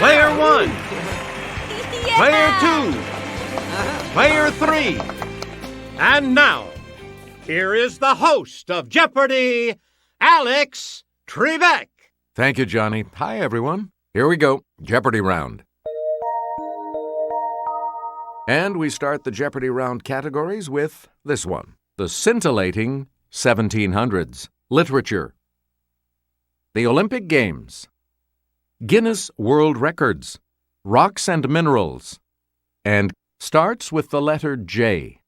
Player 1. Yeah! Player 2. Player 3. And now, here is the host of Jeopardy, Alex Trebek. Thank you, Johnny. Hi, everyone. Here we go. Jeopardy round. And we start the Jeopardy round categories with this one. The scintillating 1700s. Literature. The Olympic Games. Guinness World Records. Rocks and minerals. And starts with the letter J.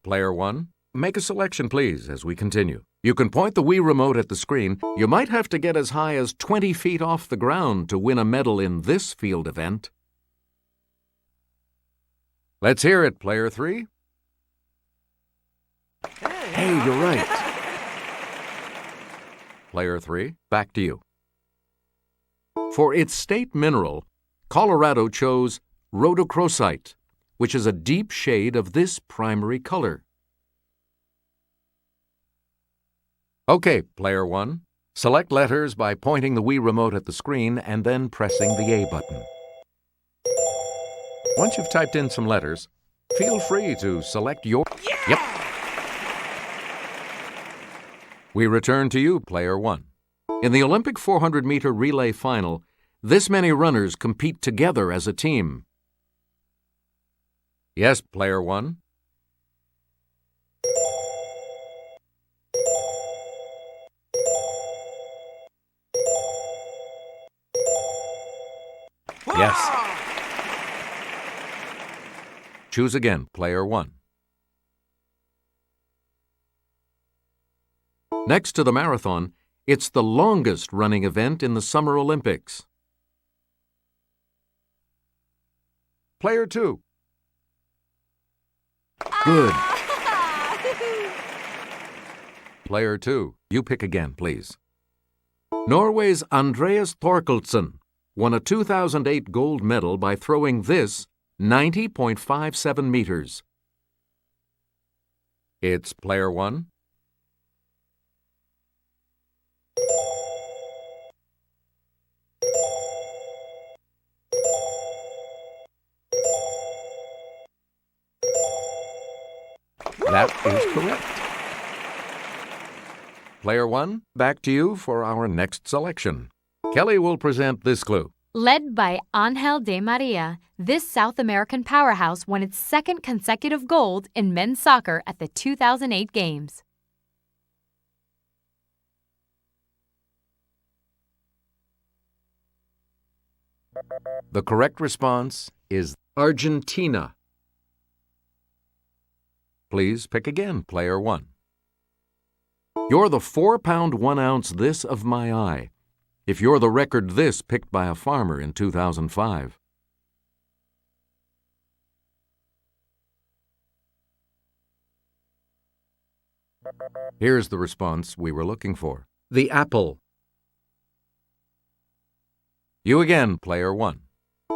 Player 1, make a selection, please, as we continue. You can point the Wii remote at the screen. You might have to get as high as 20 feet off the ground to win a medal in this field event. Let's hear it, Player 3. Hey, you're right. Player 3, back to you. For its state mineral, Colorado chose rhodochrosite, which is a deep shade of this primary color. Okay, Player 1. Select letters by pointing the Wii remote at the screen and then pressing the A button. Once you've typed in some letters, feel free to select your... Yeah! Yep. We return to you, Player 1. In the Olympic 400-meter relay final, this many runners compete together as a team. Yes, Player 1. Yes. Choose again, Player 1. Next to the marathon, it's the longest running event in the Summer Olympics. Player 2. Good. Player 2, you pick again, please. Norway's Andreas Thorkildsen won a 2008 gold medal by throwing this 90.57 meters. It's Player 1. That is correct. Player 1, back to you for our next selection. Kelly will present this clue. Led by Angel de Maria, this South American powerhouse won its second consecutive gold in men's soccer at the 2008 Games. The correct response is Argentina. Please pick again, Player 1. You're the 4-pound 1-ounce this of my eye. If you're the record this picked by a farmer in 2005. Here's the response we were looking for. The apple. You again, Player 1.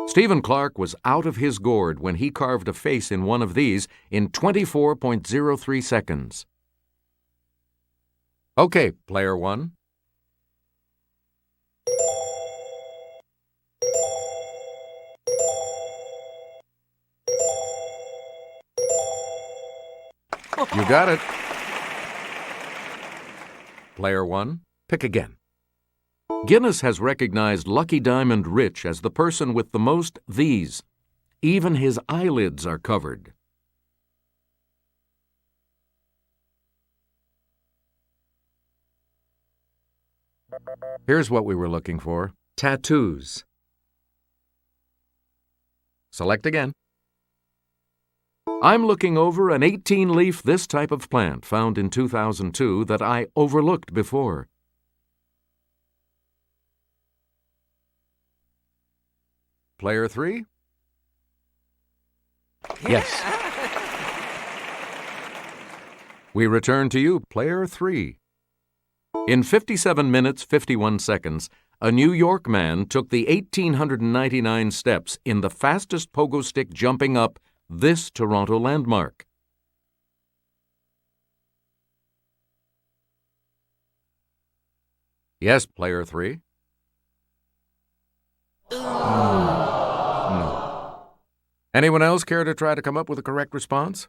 Stephen Clark was out of his gourd when he carved a face in one of these in 24.03 seconds. Okay, Player 1. You got it. Player 1, pick again. Guinness has recognized Lucky Diamond Rich as the person with the most these. Even his eyelids are covered. Here's what we were looking for. Tattoos. Select again. I'm looking over an 18-leaf this type of plant found in 2002 that I overlooked before. Player 3? Yes. We return to you, Player 3. In 57 minutes, 51 seconds, a New York man took the 1,899 steps in the fastest pogo stick jumping up this Toronto landmark. Yes, Player 3. Anyone else care to try to come up with a correct response?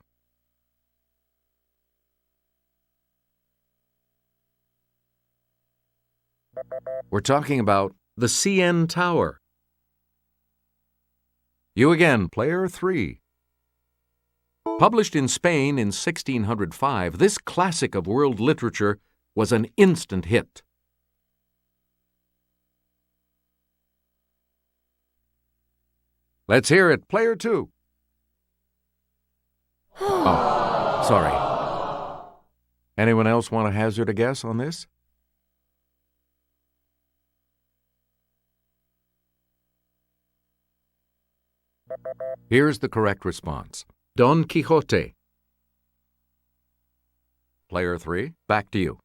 We're talking about the CN Tower. You again, player 3. Published in Spain in 1605, this classic of world literature was an instant hit. Let's hear it, player 2. Oh, sorry. Anyone else want to hazard a guess on this? Here's the correct response. Don Quixote. Player 3, back to you.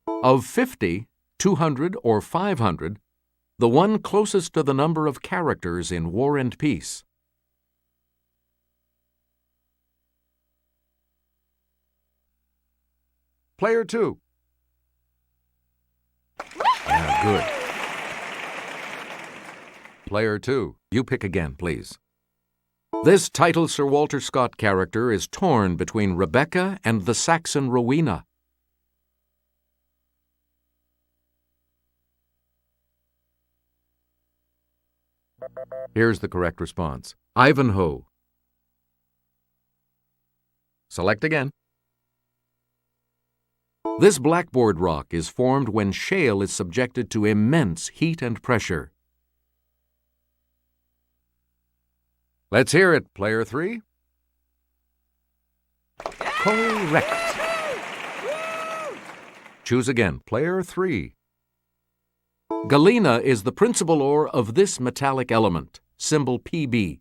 Of 50, 200, or 500, the one closest to the number of characters in War and Peace. Player 2. Yeah, good. Player 2, you pick again, please. This title Sir Walter Scott character is torn between Rebecca and the Saxon Rowena. Here's the correct response. Ivanhoe. Select again. This blackboard rock is formed when shale is subjected to immense heat and pressure. Let's hear it, player 3. Correct. Choose again, player 3. Galena is the principal ore of this metallic element, symbol PB.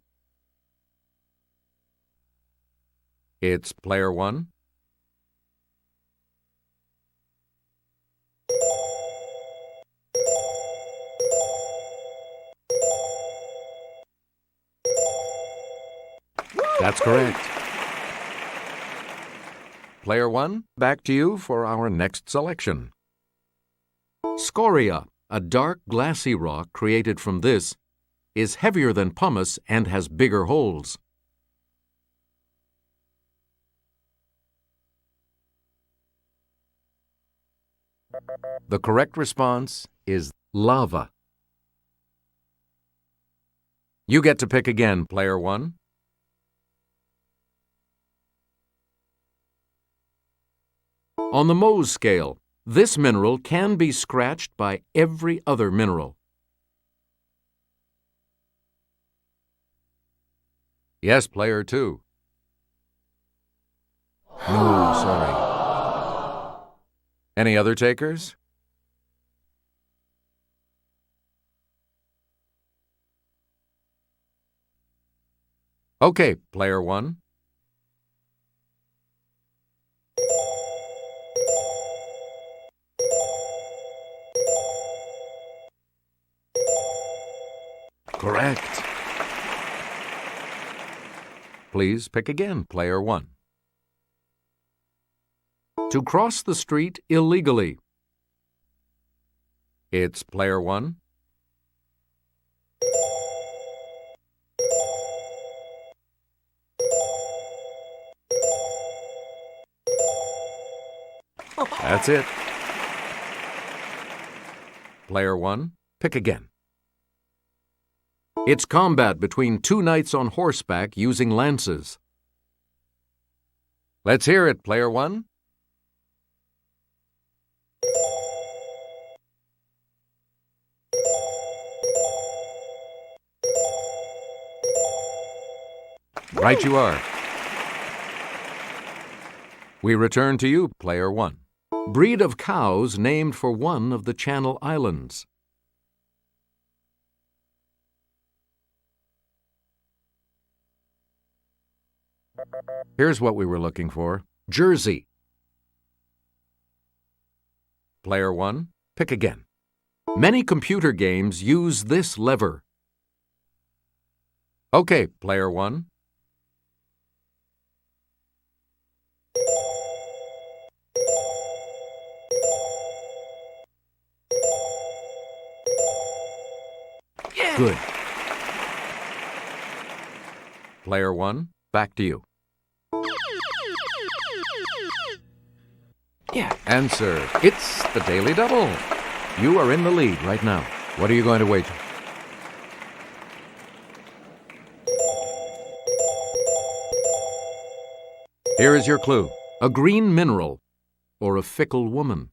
It's player 1. That's correct. Player 1, back to you for our next selection. Scoria, a dark glassy rock created from this, is heavier than pumice and has bigger holes. The correct response is lava. You get to pick again, player 1. On the Mohs scale, this mineral can be scratched by every other mineral. Yes, player 2. No, sorry. Any other takers? Okay, player 1. Correct. Please pick again, player 1. To cross the street illegally. It's player 1. That's it. Player 1, pick again. It's combat between two knights on horseback using lances. Let's hear it, player 1. Right you are. We return to you, player 1. Breed of cows named for one of the Channel Islands. Here's what we were looking for. Jersey. Player 1, pick again. Many computer games use this lever. Okay, player 1. Good. Player 1, back to you. Yeah. Answer, it's the Daily Double. You are in the lead right now. What are you going to wager? Here is your clue. A green mineral or a fickle woman.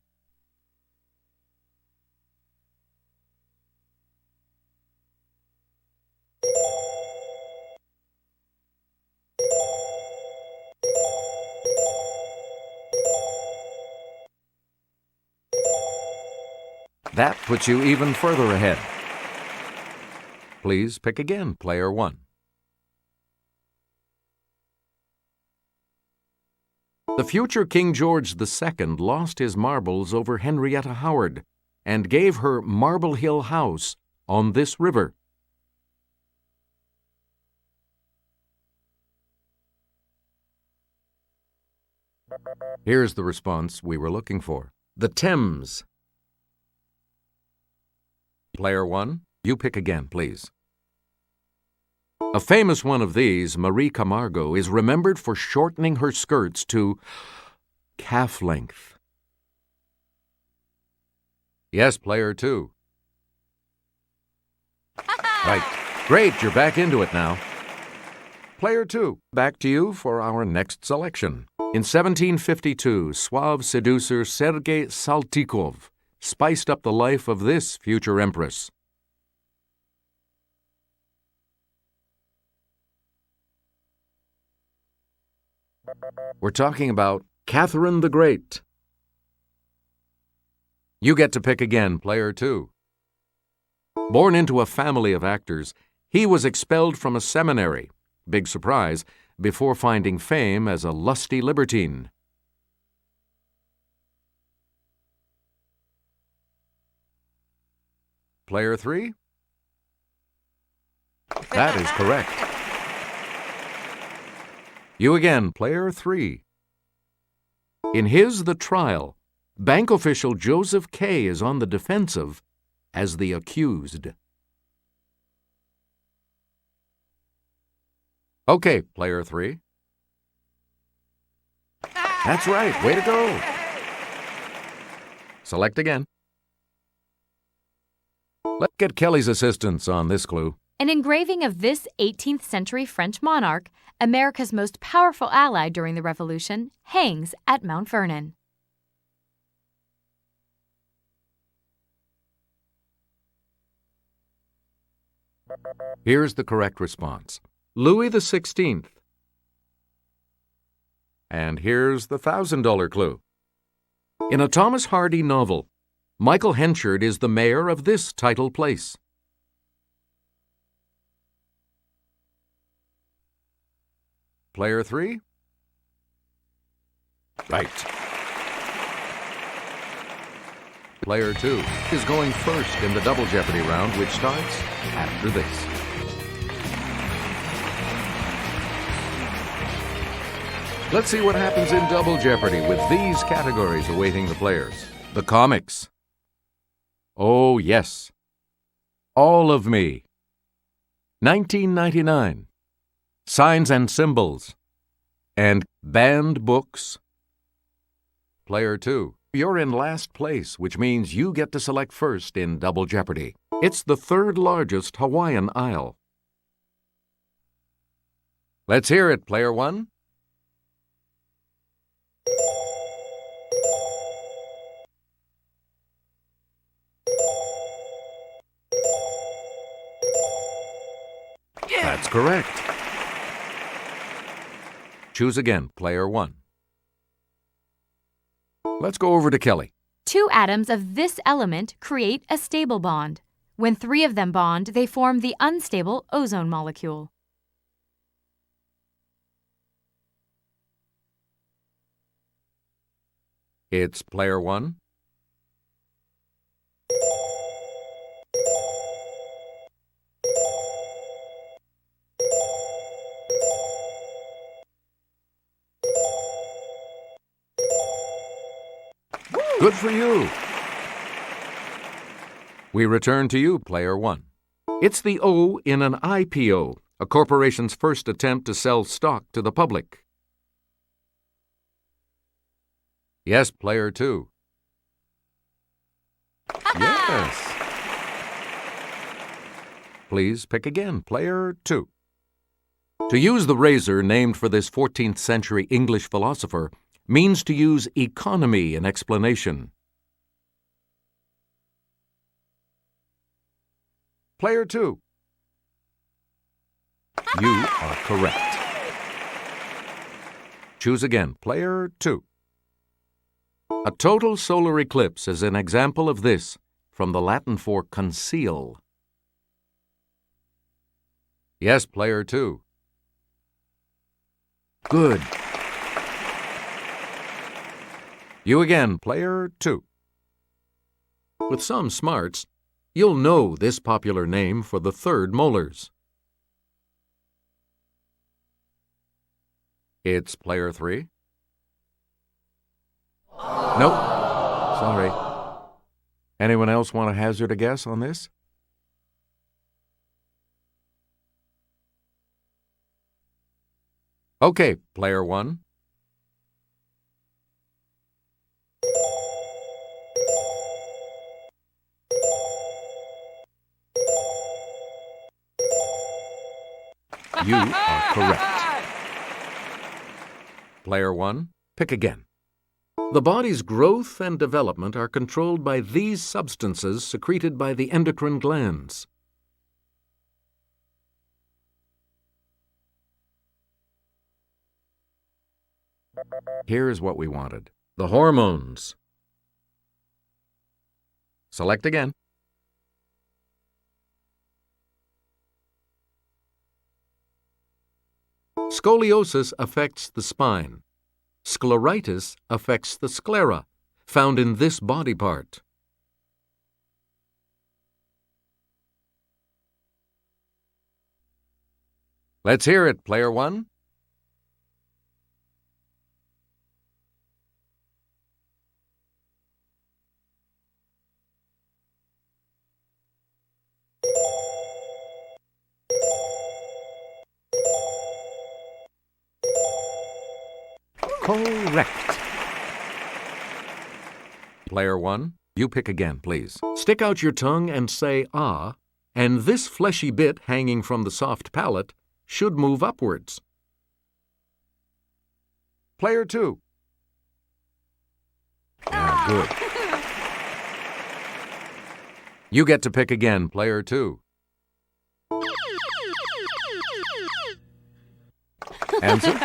That puts you even further ahead. Please pick again, Player 1. The future King George II lost his marbles over Henrietta Howard and gave her Marble Hill House on this river. Here's the response we were looking for. The Thames. Player 1, you pick again, please. A famous one of these, Marie Camargo, is remembered for shortening her skirts to calf length. Yes, Player 2. Right. Great, you're back into it now. Player 2, back to you for our next selection. In 1752, suave seducer Sergei Saltykov spiced up the life of this future empress. We're talking about Catherine the Great. You get to pick again, Player 2. Born into a family of actors, he was expelled from a seminary, big surprise, before finding fame as a lusty libertine. Player 3? That is correct. You again, Player 3. In his The Trial, bank official Joseph K. is on the defensive as the accused. Okay, Player 3. That's right, way to go. Select again. Let's get Kelly's assistance on this clue. An engraving of this 18th century French monarch, America's most powerful ally during the Revolution, hangs at Mount Vernon. Here's the correct response. Louis XVI. And here's the $1,000 clue. In a Thomas Hardy novel, Michael Henchard is the mayor of this title place. Player 3? Right. Player 2 is going first in the Double Jeopardy round, which starts after this. Let's see what happens in Double Jeopardy with these categories awaiting the players. The comics. Oh, yes. All of Me. 1999. Signs and Symbols. And Banned Books. Player 2. You're in last place, which means you get to select first in Double Jeopardy. It's the third largest Hawaiian isle. Let's hear it, Player 1. That's correct. Choose again, Player 1. Let's go over to Kelly. 2 atoms of this element create a stable bond. When 3 of them bond, they form the unstable ozone molecule. It's Player 1. Good for you. We return to you, Player 1. It's the O in an IPO, a corporation's first attempt to sell stock to the public. Yes, player 2. Yes. Please pick again, player 2. To use the razor named for this 14th century English philosopher means to use economy in explanation. Player 2. You are correct. Choose again, player 2. A total solar eclipse is an example of this, from the Latin for conceal. Yes, player 2. Good. You again, player 2. With some smarts, you'll know this popular name for the third molars. It's player 3. Nope. Sorry. Anyone else want to hazard a guess on this? Okay, player 1. You are correct. Player 1, pick again. The body's growth and development are controlled by these substances secreted by the endocrine glands. Here's what we wanted. The hormones. Select again. Scoliosis affects the spine. Scleritis affects the sclera, found in this body part. Let's hear it, player 1. Correct. Player 1, you pick again, please. Stick out your tongue and say ah, and this fleshy bit hanging from the soft palate should move upwards. Player 2. Yeah, good. You get to pick again, player 2. Answer?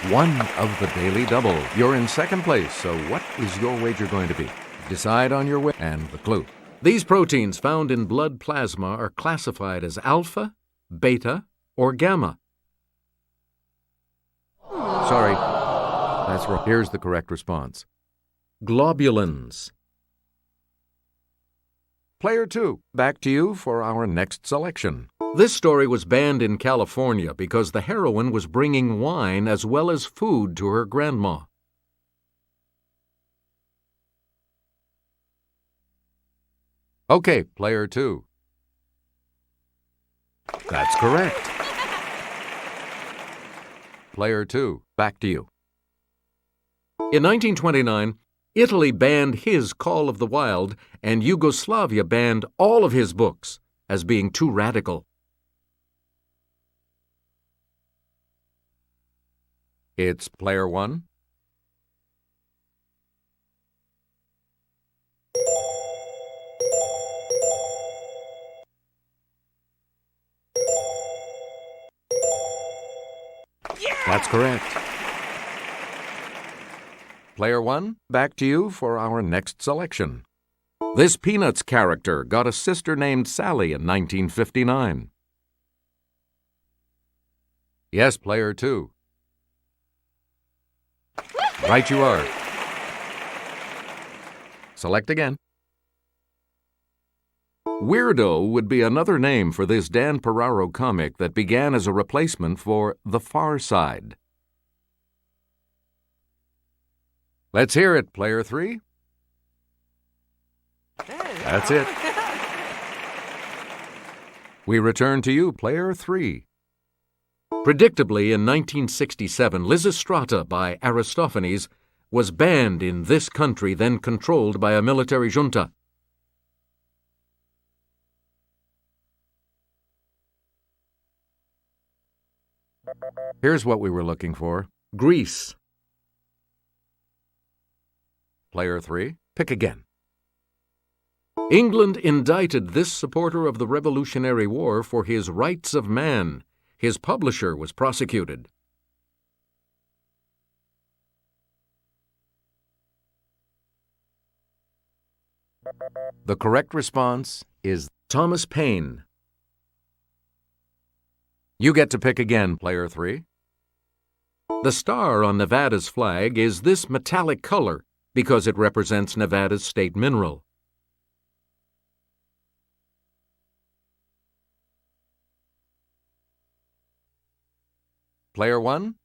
One of the daily double. You're in second place, so what is your wager going to be? Decide on your way and the clue. These proteins found in blood plasma are classified as alpha, beta, or gamma. Sorry, that's wrong. Here's the correct response. Globulins. Player 2, back to you for our next selection. This story was banned in California because the heroine was bringing wine as well as food to her grandma. Okay, player 2. That's correct. Player 2, back to you. In 1929, Italy banned his Call of the Wild, and Yugoslavia banned all of his books as being too radical. It's player 1. Yeah! That's correct. Player 1, back to you for our next selection. This Peanuts character got a sister named Sally in 1959. Yes, player 2. Right you are. Select again. Weirdo would be another name for this Dan Ferraro comic that began as a replacement for The Far Side. Let's hear it, player 3. That's it. We return to you, player 3. Predictably, in 1967, Lysistrata by Aristophanes was banned in this country then controlled by a military junta. Here's what we were looking for. Greece. Player 3, pick again. England indicted this supporter of the Revolutionary War for his rights of man. His publisher was prosecuted. The correct response is Thomas Paine. You get to pick again, Player 3. The star on Nevada's flag is this metallic color because it represents Nevada's state mineral. Player 1.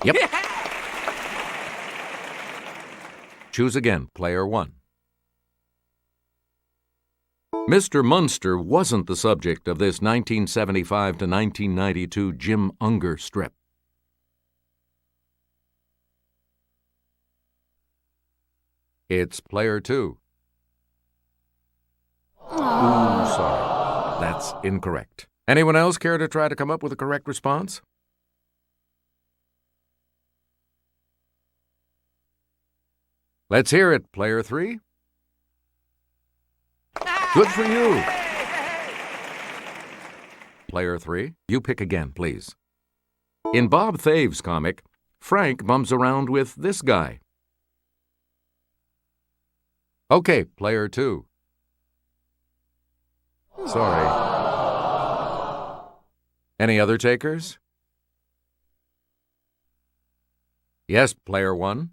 Yep. Choose again, Player 1. Mr. Munster wasn't the subject of this 1975 to 1992 Jim Unger strip. It's Player 2. Ooh, sorry. That's incorrect. Anyone else care to try to come up with a correct response? Let's hear it, Player 3. Good for you. Player 3, you pick again, please. In Bob Thave's comic, Frank bums around with this guy. Okay, Player 2. Sorry. Any other takers? Yes, Player 1.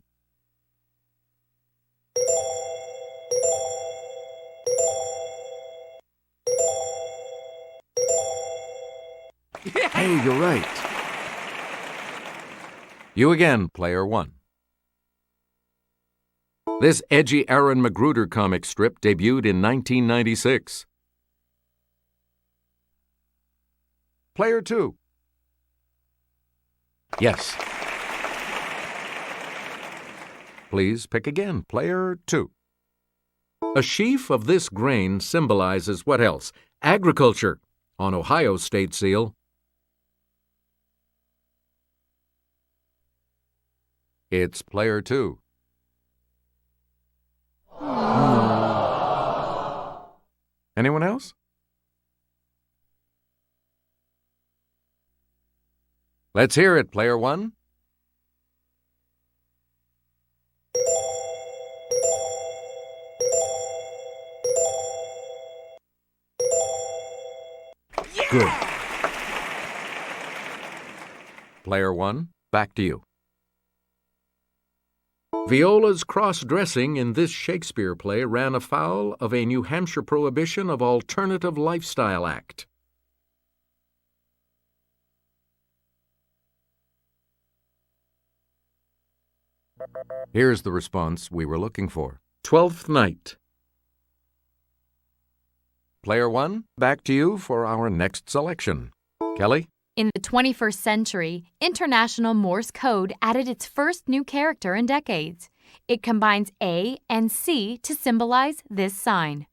Hey, you're right. You again, Player 1. This edgy Aaron Magruder comic strip debuted in 1996. Player 2. Yes. Please pick again, Player 2. A sheaf of this grain symbolizes what else? Agriculture on Ohio's state seal. It's Player 2. Anyone else? Let's hear it, Player 1. Yeah! Good. Player 1, back to you. Viola's cross-dressing in this Shakespeare play ran afoul of a New Hampshire prohibition of Alternative Lifestyle Act. Here's the response we were looking for. Twelfth Night. Player 1, back to you for our next selection. Kelly? In the 21st century, International Morse Code added its first new character in decades. It combines A and C to symbolize this sign.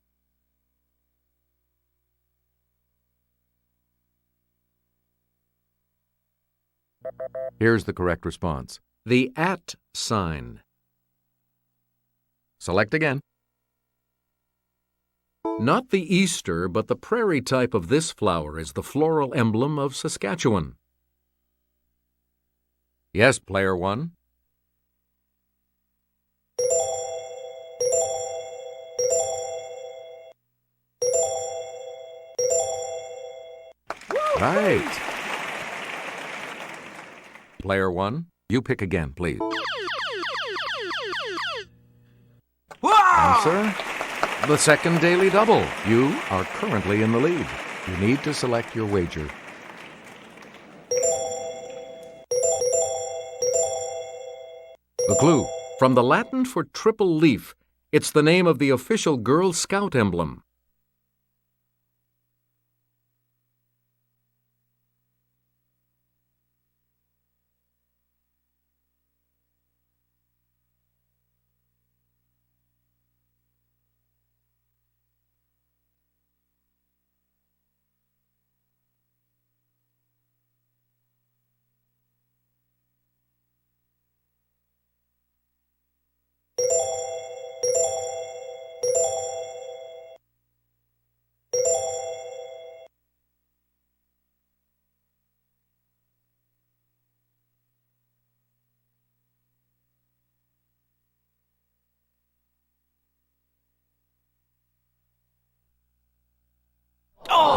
Here's the correct response. The @ sign. Select again. Not the Easter, but the prairie type of this flower is the floral emblem of Saskatchewan. Yes, Player 1. Right. Player 1, you pick again, please. Answer. The second daily double. You are currently in the lead. You need to select your wager. The clue, from the Latin for triple leaf, it's the name of the official Girl Scout emblem.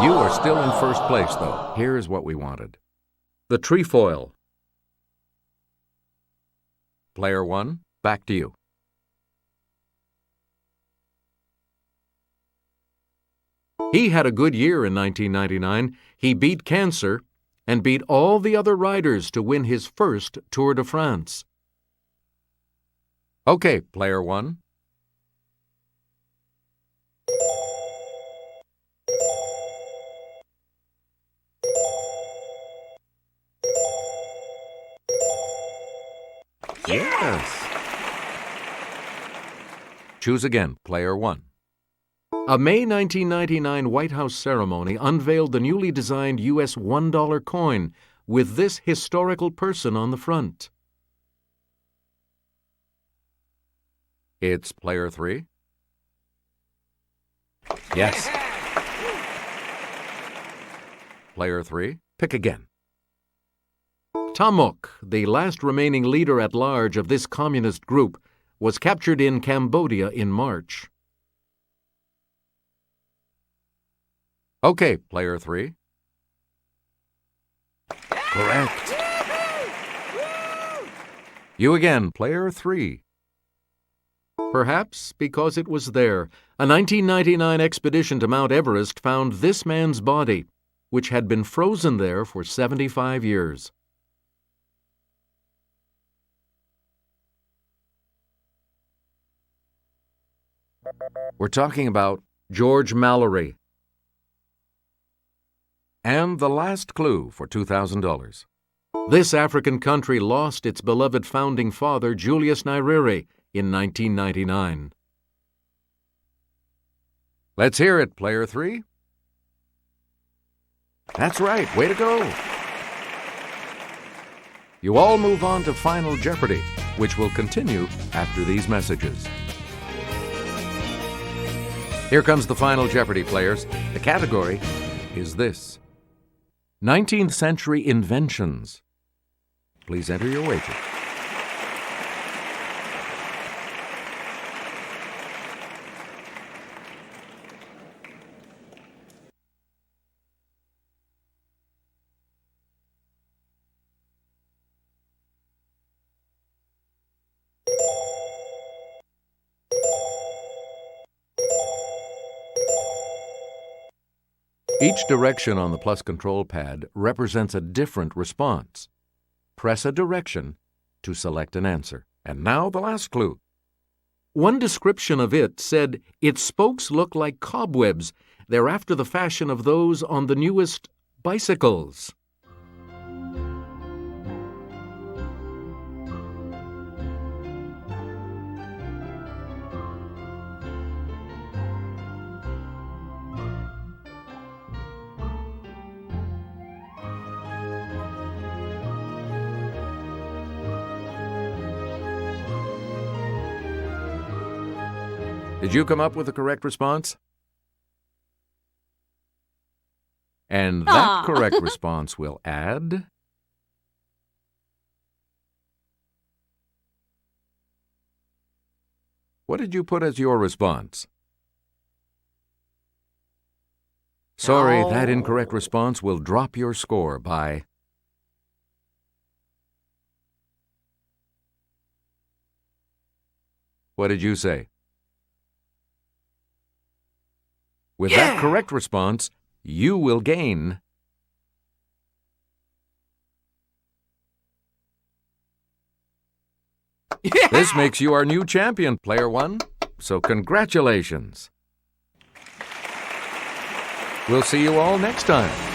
You are still in first place, though. Here's what we wanted. The trefoil. Player 1, back to you. He had a good year in 1999. He beat cancer and beat all the other riders to win his first Tour de France. Okay, Player 1. Yes. Choose again, Player 1. A May 1999 White House ceremony unveiled the newly designed U.S. $1 coin with this historical person on the front. It's Player 3. Yes. Player 3, pick again. Tamok, the last remaining leader at large of this communist group, was captured in Cambodia in March. Okay, Player 3. Correct. You again, Player 3. Perhaps because it was there, a 1999 expedition to Mount Everest found this man's body, which had been frozen there for 75 years. We're talking about George Mallory. And the last clue for $2,000. This African country lost its beloved founding father, Julius Nyerere, in 1999. Let's hear it, Player 3. That's right, way to go. You all move on to Final Jeopardy, which will continue after these messages. Here comes the Final Jeopardy, players. The category is this: 19th century inventions. Please enter your wager. Each direction on the plus control pad represents a different response. Press a direction to select an answer. And now the last clue. One description of it said, its spokes look like cobwebs. They're after the fashion of those on the newest bicycles. Did you come up with the correct response? And that correct response will add... What did you put as your response? Sorry, that incorrect response will drop your score by... What did you say? With that correct response, you will gain Yeah! This makes you our new champion, Player One. So congratulations. We'll see you all next time.